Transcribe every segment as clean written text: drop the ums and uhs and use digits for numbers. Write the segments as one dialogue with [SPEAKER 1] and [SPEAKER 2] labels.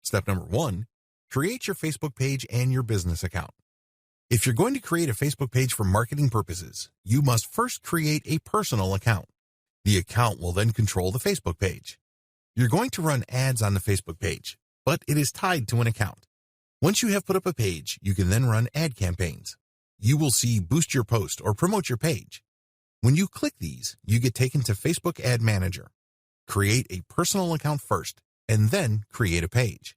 [SPEAKER 1] Step number 1, create your Facebook page and your business account. If you're going to create a Facebook page for marketing purposes, you must first create a personal account. The account will then control the Facebook page. You're going to run ads on the Facebook page, but it is tied to an account. Once you have put up a page, you can then run ad campaigns. You will see Boost Your Post or Promote Your Page. When you click these, you get taken to Facebook Ad Manager. Create a personal account first, and then create a page.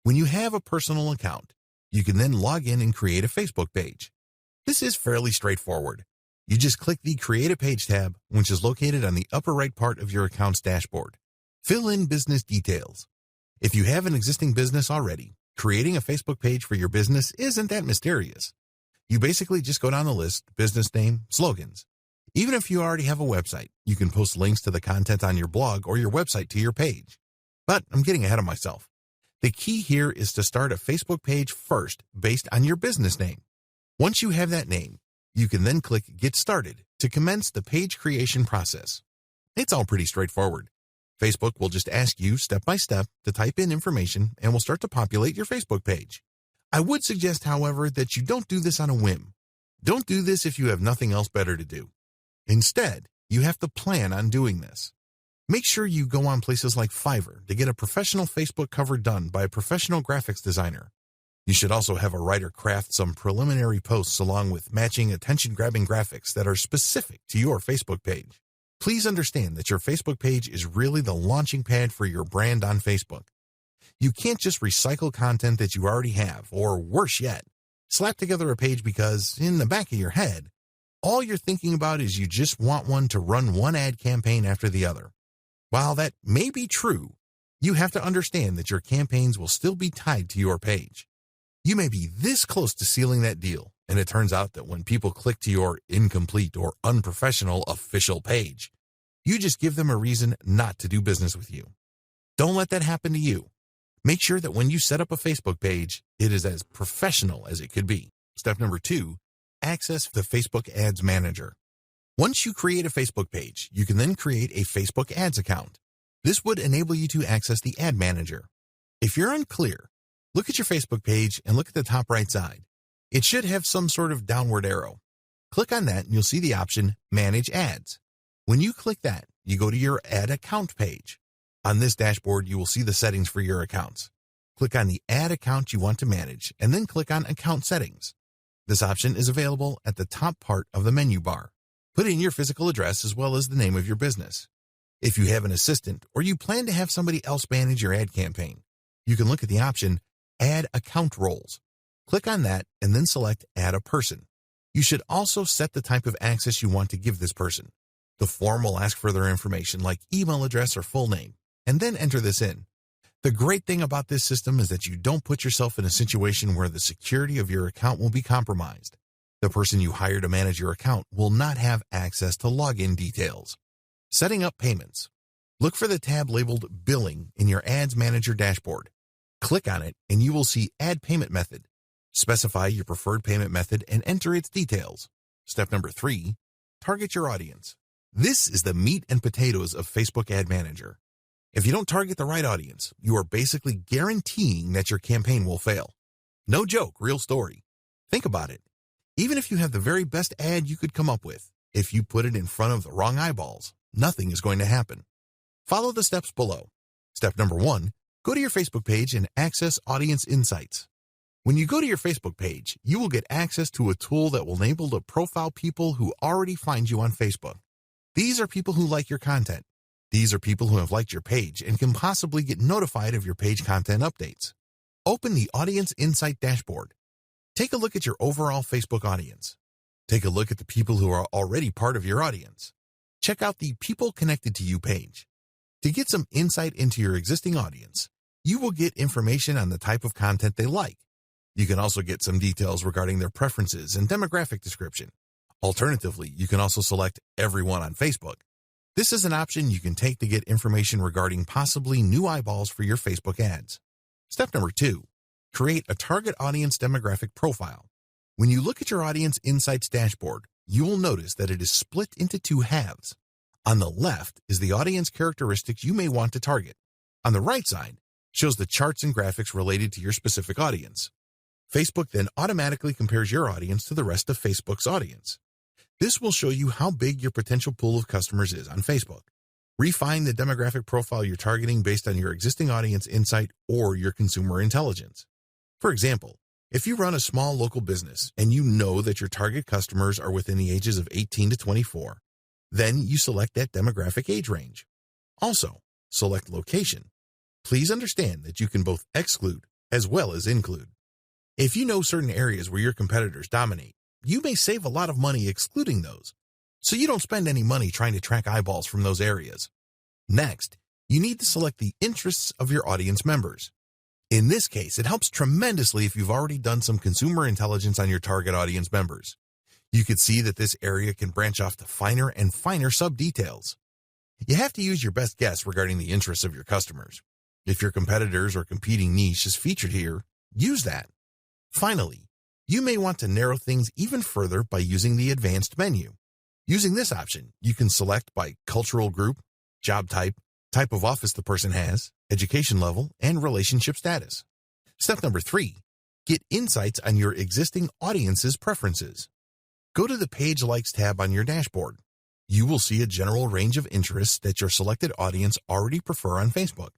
[SPEAKER 1] When you have a personal account, you can then log in and create a Facebook page. This is fairly straightforward. You just click the Create a Page tab, which is located on the upper right part of your account's dashboard. Fill in business details. If you have an existing business already, creating a Facebook page for your business isn't that mysterious. You basically just go down the list, business name, slogans. Even if you already have a website, you can post links to the content on your blog or your website to your page. But I'm getting ahead of myself. The key here is to start a Facebook page first based on your business name. Once you have that name, you can then click Get Started to commence the page creation process. It's all pretty straightforward. Facebook will just ask you step by step to type in information and will start to populate your Facebook page. I would suggest, however, that you don't do this on a whim. Don't do this if you have nothing else better to do. Instead, you have to plan on doing this. Make sure you go on places like Fiverr to get a professional Facebook cover done by a professional graphics designer. You should also have a writer craft some preliminary posts along with matching attention-grabbing graphics that are specific to your Facebook page. Please understand that your Facebook page is really the launching pad for your brand on Facebook. You can't just recycle content that you already have, or worse yet, slap together a page because, in the back of your head, all you're thinking about is you just want one to run one ad campaign after the other. While that may be true, you have to understand that your campaigns will still be tied to your page. You may be this close to sealing that deal, and it turns out that when people click to your incomplete or unprofessional official page, you just give them a reason not to do business with you. Don't let that happen to you. Make sure that when you set up a Facebook page, it is as professional as it could be. Step number 2, access the Facebook Ads Manager. Once you create a Facebook page, you can then create a Facebook Ads account. This would enable you to access the Ad Manager. If you're unclear, look at your Facebook page and look at the top right side. It should have some sort of downward arrow. Click on that and you'll see the option Manage Ads. When you click that, you go to your Ad Account page. On this dashboard, you will see the settings for your accounts. Click on the ad account you want to manage and then click on Account Settings. This option is available at the top part of the menu bar. Put in your physical address as well as the name of your business. If you have an assistant or you plan to have somebody else manage your ad campaign, you can look at the option Add Account Roles. Click on that and then select Add a Person. You should also set the type of access you want to give this person. The form will ask for their information like email address or full name, and then enter this in. The great thing about this system is that you don't put yourself in a situation where the security of your account will be compromised. The person you hire to manage your account will not have access to login details. Setting up payments. Look for the tab labeled Billing in your Ads Manager dashboard. Click on it and you will see Add Payment Method. Specify your preferred payment method and enter its details. Step number 3, target your audience. This is the meat and potatoes of Facebook Ad Manager. If you don't target the right audience, you are basically guaranteeing that your campaign will fail. No joke, real story. Think about it. Even if you have the very best ad you could come up with, if you put it in front of the wrong eyeballs, nothing is going to happen. Follow the steps below. Step number 1, go to your Facebook page and access Audience Insights. When you go to your Facebook page, you will get access to a tool that will enable to profile people who already find you on Facebook. These are people who like your content. These are people who have liked your page and can possibly get notified of your page content updates. Open the Audience Insight dashboard. Take a look at your overall Facebook audience. Take a look at the people who are already part of your audience. Check out the People Connected to You page. To get some insight into your existing audience, you will get information on the type of content they like. You can also get some details regarding their preferences and demographic description. Alternatively, you can also select Everyone on Facebook. This is an option you can take to get information regarding possibly new eyeballs for your Facebook ads. Step number 2, create a target audience demographic profile. When you look at your Audience Insights dashboard, you will notice that it is split into 2 halves. On the left is the audience characteristics you may want to target. On the right side shows the charts and graphics related to your specific audience. Facebook then automatically compares your audience to the rest of Facebook's audience. This will show you how big your potential pool of customers is on Facebook. Refine the demographic profile you're targeting based on your existing audience insight or your consumer intelligence. For example, if you run a small local business and you know that your target customers are within the ages of 18 to 24, then you select that demographic age range. Also, select location. Please understand that you can both exclude as well as include. If you know certain areas where your competitors dominate, you may save a lot of money excluding those, so you don't spend any money trying to track eyeballs from those areas. Next, you need to select the interests of your audience members. In this case, it helps tremendously if you've already done some consumer intelligence on your target audience members. You could see that this area can branch off to finer and finer sub-details. You have to use your best guess regarding the interests of your customers. If your competitors or competing niche is featured here, use that. Finally, you may want to narrow things even further by using the advanced menu. Using this option, you can select by cultural group, job type, type of office the person has, education level, and relationship status. Step number 3, get insights on your existing audience's preferences. Go to the Page Likes tab on your dashboard. You will see a general range of interests that your selected audience already prefer on Facebook.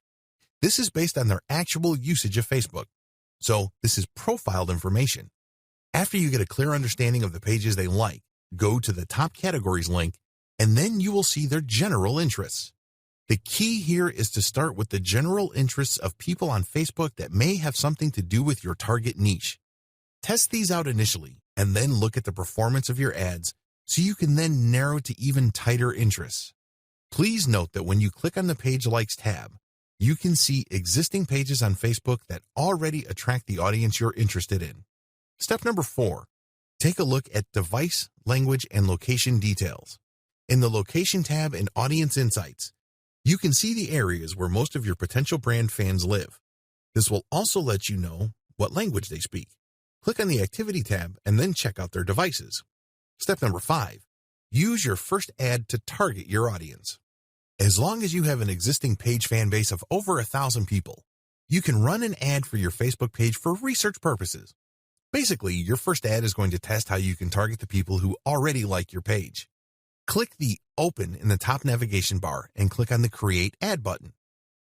[SPEAKER 1] This is based on their actual usage of Facebook. So this is profiled information. After you get a clear understanding of the pages they like, go to the top categories link, and then you will see their general interests. The key here is to start with the general interests of people on Facebook that may have something to do with your target niche. Test these out initially, and then look at the performance of your ads so you can then narrow to even tighter interests. Please note that when you click on the Page Likes tab, you can see existing pages on Facebook that already attract the audience you're interested in. Step number 4, take a look at device, language, and location details. In the Location tab in Audience Insights, you can see the areas where most of your potential brand fans live. This will also let you know what language they speak. Click on the Activity tab and then check out their devices. Step number 5, use your first ad to target your audience. As long as you have an existing page fan base of over 1,000 people, you can run an ad for your Facebook page for research purposes. Basically, your first ad is going to test how you can target the people who already like your page. Click the Open in the top navigation bar and click on the Create Ad button.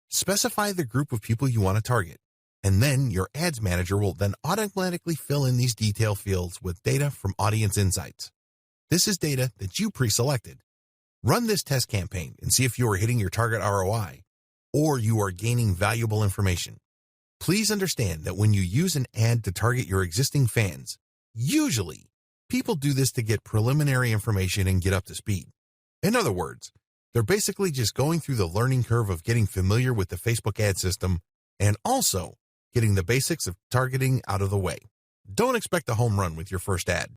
[SPEAKER 1] Specify the group of people you want to target, and then your Ads Manager will then automatically fill in these detail fields with data from Audience Insights. This is data that you pre-selected. Run this test campaign and see if you are hitting your target ROI or you are gaining valuable information. Please understand that when you use an ad to target your existing fans, usually people do this to get preliminary information and get up to speed. In other words, they're basically just going through the learning curve of getting familiar with the Facebook ad system and also getting the basics of targeting out of the way. Don't expect a home run with your first ad.